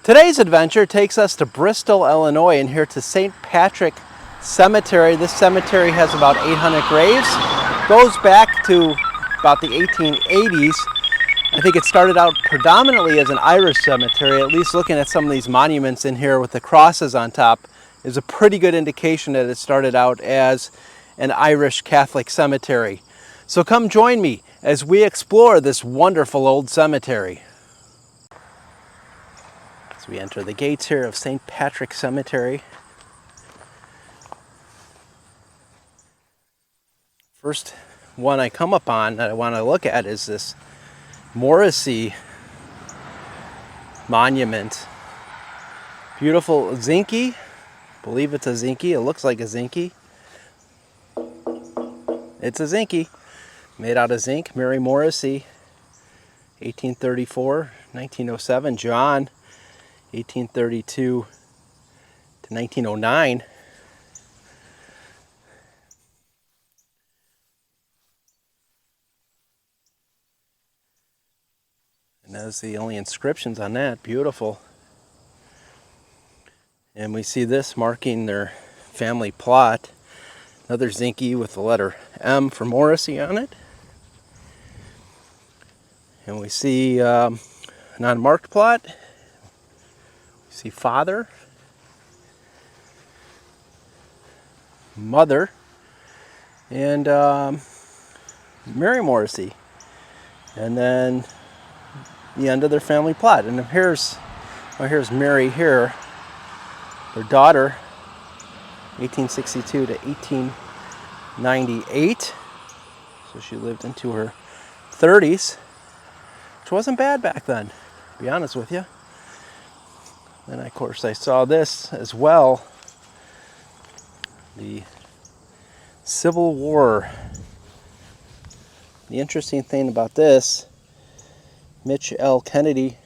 Today's adventure takes us to Bristol, Illinois, and here to St. Patrick Cemetery. This cemetery has about 800 graves. Goes back to about the 1880s. I think it started out predominantly as an Irish cemetery. At least looking at some of these monuments in here with the crosses on top is a pretty good indication that it started out as an Irish Catholic cemetery. So come join me as we explore this wonderful old cemetery. As we enter the gates here of St. Patrick Cemetery. First one I come upon that I want to look at is this Morrissey monument. Beautiful zinky. Believe it's a zinky. It looks like a zinky. It's a zinky. Made out of zinc. Mary Morrissey, 1834, 1907. John, 1832 to 1909. And that's the only inscriptions on that. Beautiful. And we see this marking their family plot. Another zinky with the letter M for Morrissey on it. And we see an unmarked plot. We see father, mother, and Mary Morrissey. And then the end of their family plot. And here's Mary here, her daughter, 1862 to 1898. So she lived into her 30s, which wasn't bad back then, to be honest with you. And of course I saw this as well, the Civil War. The interesting thing about this, Mitch L. Kennedy,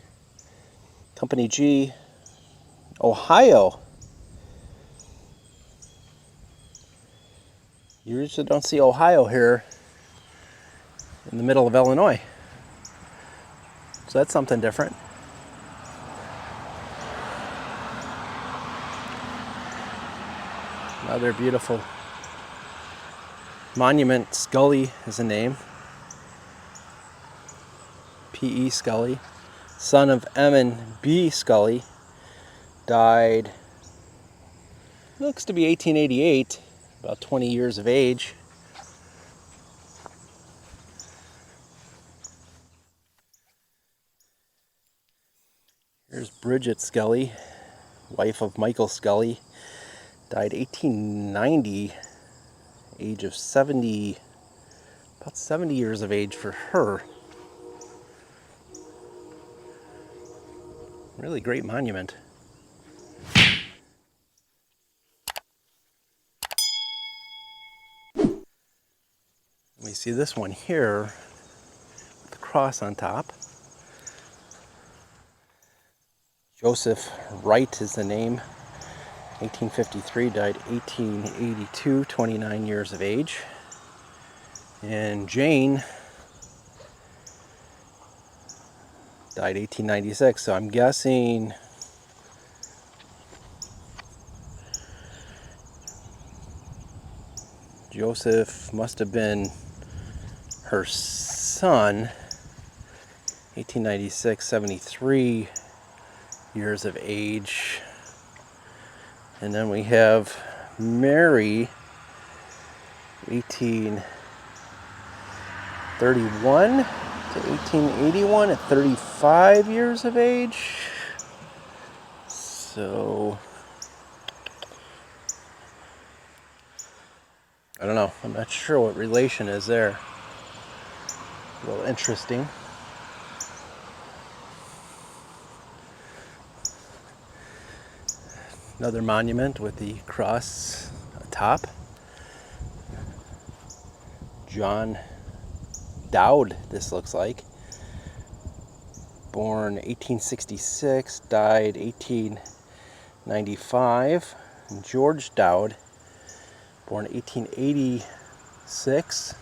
Company G, Ohio. You usually don't see Ohio here in the middle of Illinois. So that's something different. Another beautiful monument. Scully is the name. P.E. Scully, son of M and B. Scully, died, looks to be 1888, about 20 years of age. Here's Bridget Scully, wife of Michael Scully, died 1890, age of 70, about 70 years of age for her. Really great monument. We see this one here with the cross on top. Joseph Wright is the name. 1853, died 1882, 29 years of age. And Jane died 1896, so I'm guessing Joseph must have been her son. 1896, 73 years of age. And then we have Mary, 1831 to 1881 at 35 years of age. So I don't know. I'm not sure what relation is there. A little interesting. Another monument with the cross atop. John Dowd, this looks like. Born 1866, died 1895. And George Dowd, born 1886,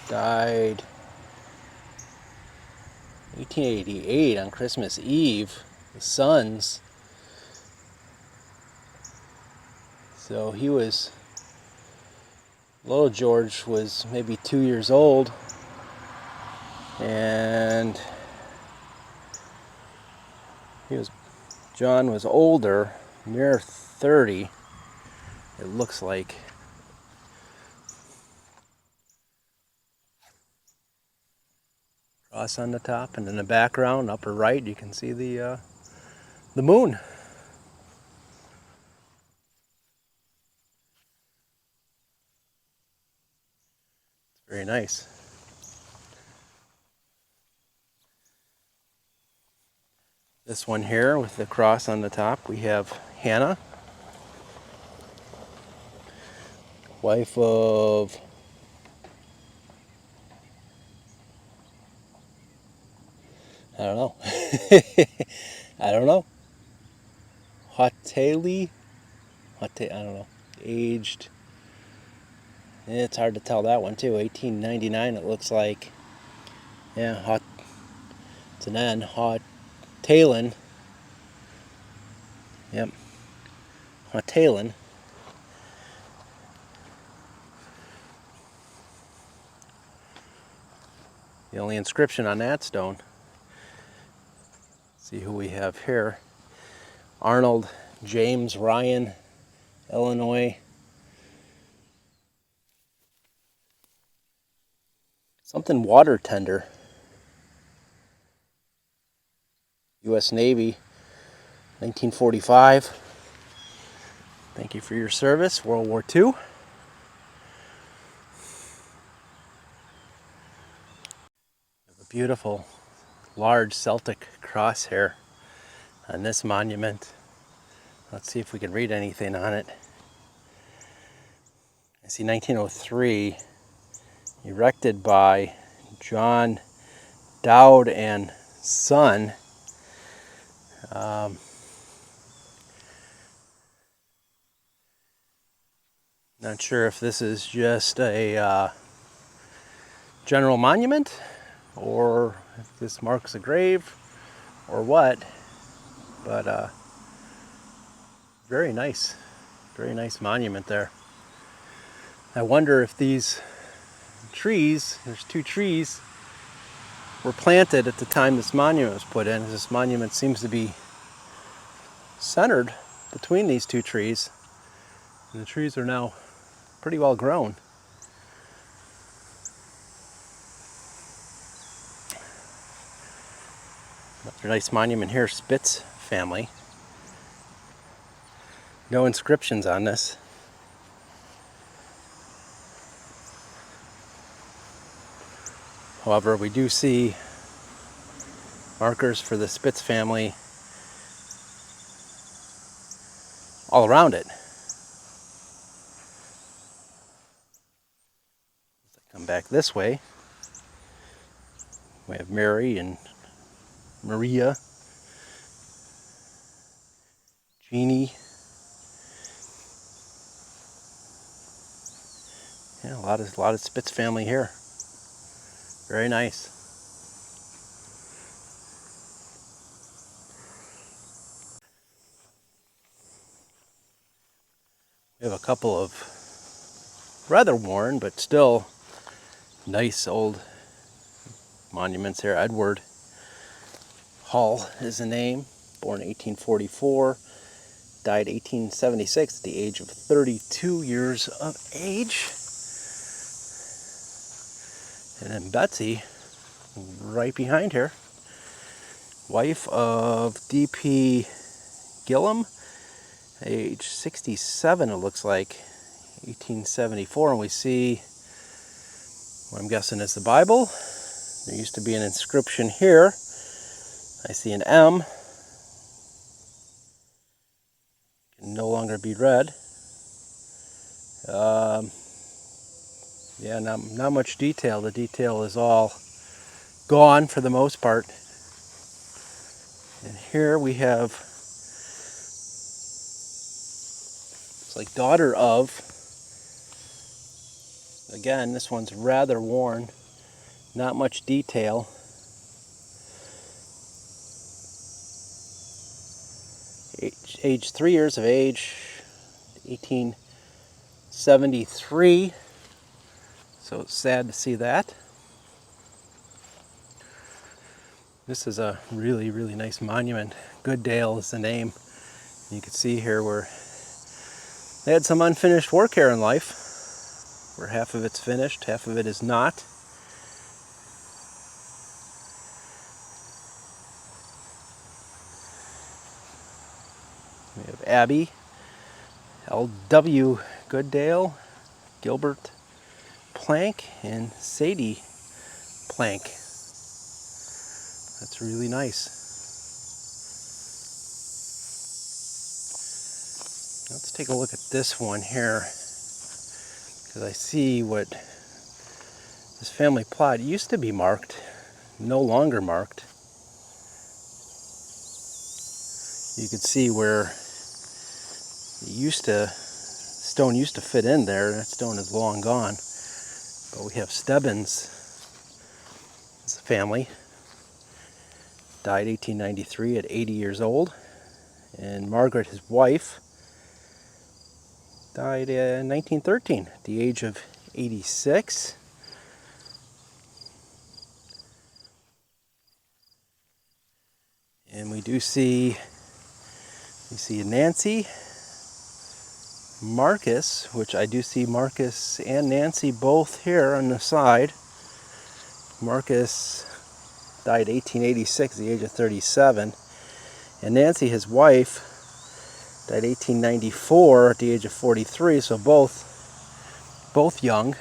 died 1888 on Christmas Eve, the sons. So he was, little George was maybe 2 years old, and John was older, near 30, it looks like. Cross on the top, and in the background, upper right, you can see the moon. Very nice. This one here with the cross on the top, we have Hannah, wife of I don't know. I don't know. Hoteli? I don't know. Aged. It's hard to tell that one too. 1899 it looks like. Yeah, it's an N. Hotelin. Yep. Hotelin. The only inscription on that stone. See who we have here. Arnold James Ryan, Illinois. Something water tender. U.S. Navy, 1945. Thank you for your service, World War II. A beautiful, large Celtic crosshair on this monument. Let's see if we can read anything on it. I see 1903, erected by John Dowd and Son. Not sure if this is just a general monument or if this marks a grave or what, but very nice monument there. I wonder if these trees, there's 2 trees, were planted at the time this monument was put in. This monument seems to be centered between these 2 trees, and the trees are now pretty well grown. Another nice monument here, Spitz family. No inscriptions on this. However, we do see markers for the Spitz family all around it. As I come back this way, we have Mary and Maria, Jeannie. Yeah, a lot of Spitz family here. Very nice. We have a couple of rather worn but still nice old monuments here. Edward Hall is the name, born 1844, died 1876 at the age of 32 years of age. And then Betsy, right behind her, wife of D.P. Gillum, age 67 it looks like, 1874, and we see what I'm guessing is the Bible. There used to be an inscription here. I see an M. Can no longer be read. Yeah, not much detail. The detail is all gone for the most part. And here we have, it's like daughter of. Again, this one's rather worn. Not much detail. age 3 years of age, 1873. So it's sad to see that. This is a really, really nice monument. Goodale is the name. You can see here where they had some unfinished work here in life, where half of it's finished, half of it is not. We have Abby, L.W. Goodale, Gilbert Plank, and Sadie Plank. That's really nice. Let's take a look at this one here, because I see what this family plot used to be marked, no longer marked. You can see where stone used to fit in there. That stone is long gone. But we have Stebbins' family. Died 1893 at 80 years old. And Margaret, his wife, died in 1913 at the age of 86. And we see Nancy, Marcus, which I do see Marcus and Nancy both here on the side. Marcus died 1886 at the age of 37. And Nancy, his wife, died 1894 at the age of 43, so both young.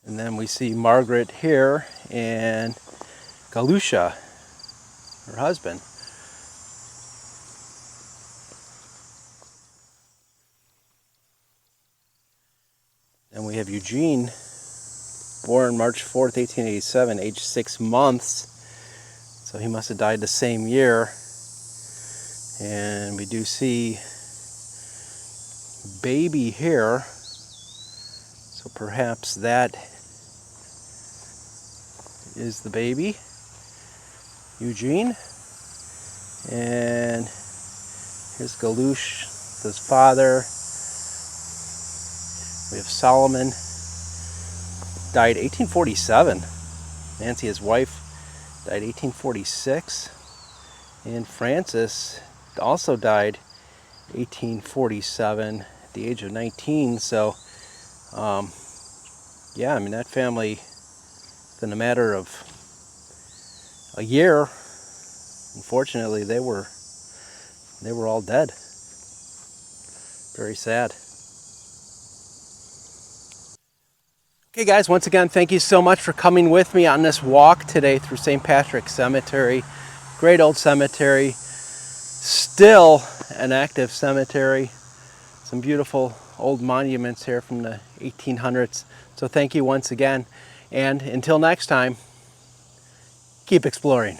And then we see Margaret here and Galusha, her husband. And we have Eugene, born March 4th, 1887, age 6 months. So he must have died the same year. And we do see baby here. So perhaps that is the baby, Eugene. And here's Galush, his father. We have Solomon, died 1847. Nancy, his wife, died 1846. And Francis also died 1847 at the age of 19. So, yeah, I mean, that family, in a matter of a year, unfortunately, they were all dead. Very sad. Okay guys, once again, thank you so much for coming with me on this walk today through St. Patrick's Cemetery. Great old cemetery, still an active cemetery. Some beautiful old monuments here from the 1800s. So thank you once again, and until next time, keep exploring.